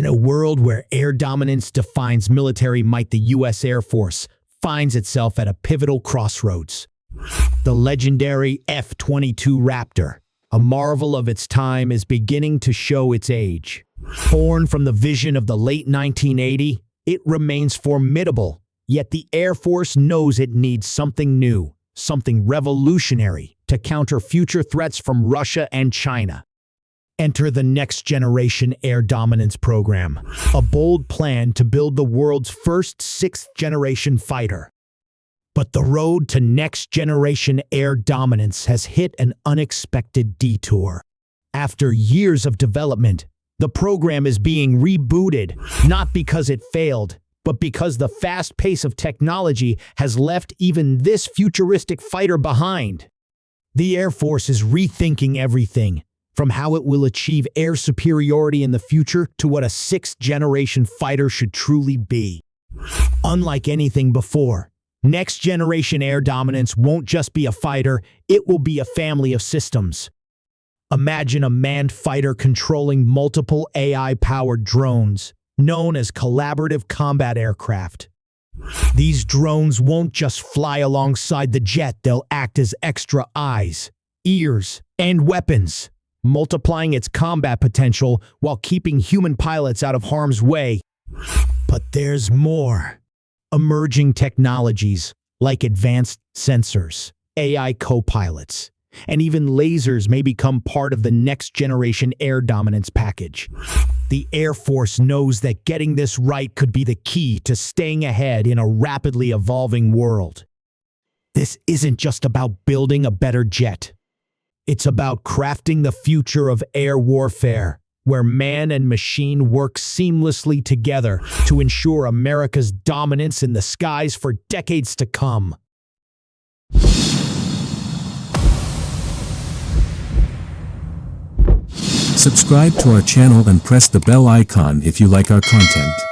a world where air dominance defines military might, the U.S. Air Force finds itself at a pivotal crossroads. The legendary F-22 Raptor, a marvel of its time, is beginning to show its age. Born from the vision of the late 1980s, it remains formidable, yet the Air Force knows it needs something new, something revolutionary, to counter future threats from Russia and China. Enter the Next Generation Air Dominance Program, a bold plan to build the world's first sixth-generation fighter. But the road to next-generation air dominance has hit an unexpected detour. After years of development, the program is being rebooted, not because it failed, but because the fast pace of technology has left even this futuristic fighter behind. The Air Force is rethinking everything, from how it will achieve air superiority in the future to what a sixth-generation fighter should truly be. Unlike anything before, next-generation air dominance won't just be a fighter, it will be a family of systems. Imagine a manned fighter controlling multiple AI-powered drones, known as collaborative combat aircraft. These drones won't just fly alongside the jet, they'll act as extra eyes, ears, and weapons, multiplying its combat potential while keeping human pilots out of harm's way. But there's more. Emerging technologies like advanced sensors, AI co-pilots, and even lasers may become part of the next-generation air dominance package. The Air Force knows that getting this right could be the key to staying ahead in a rapidly evolving world. This isn't just about building a better jet. It's about crafting the future of air warfare, where man and machine work seamlessly together to ensure America's dominance in the skies for decades to come. Subscribe to our channel and press the bell icon if you like our content.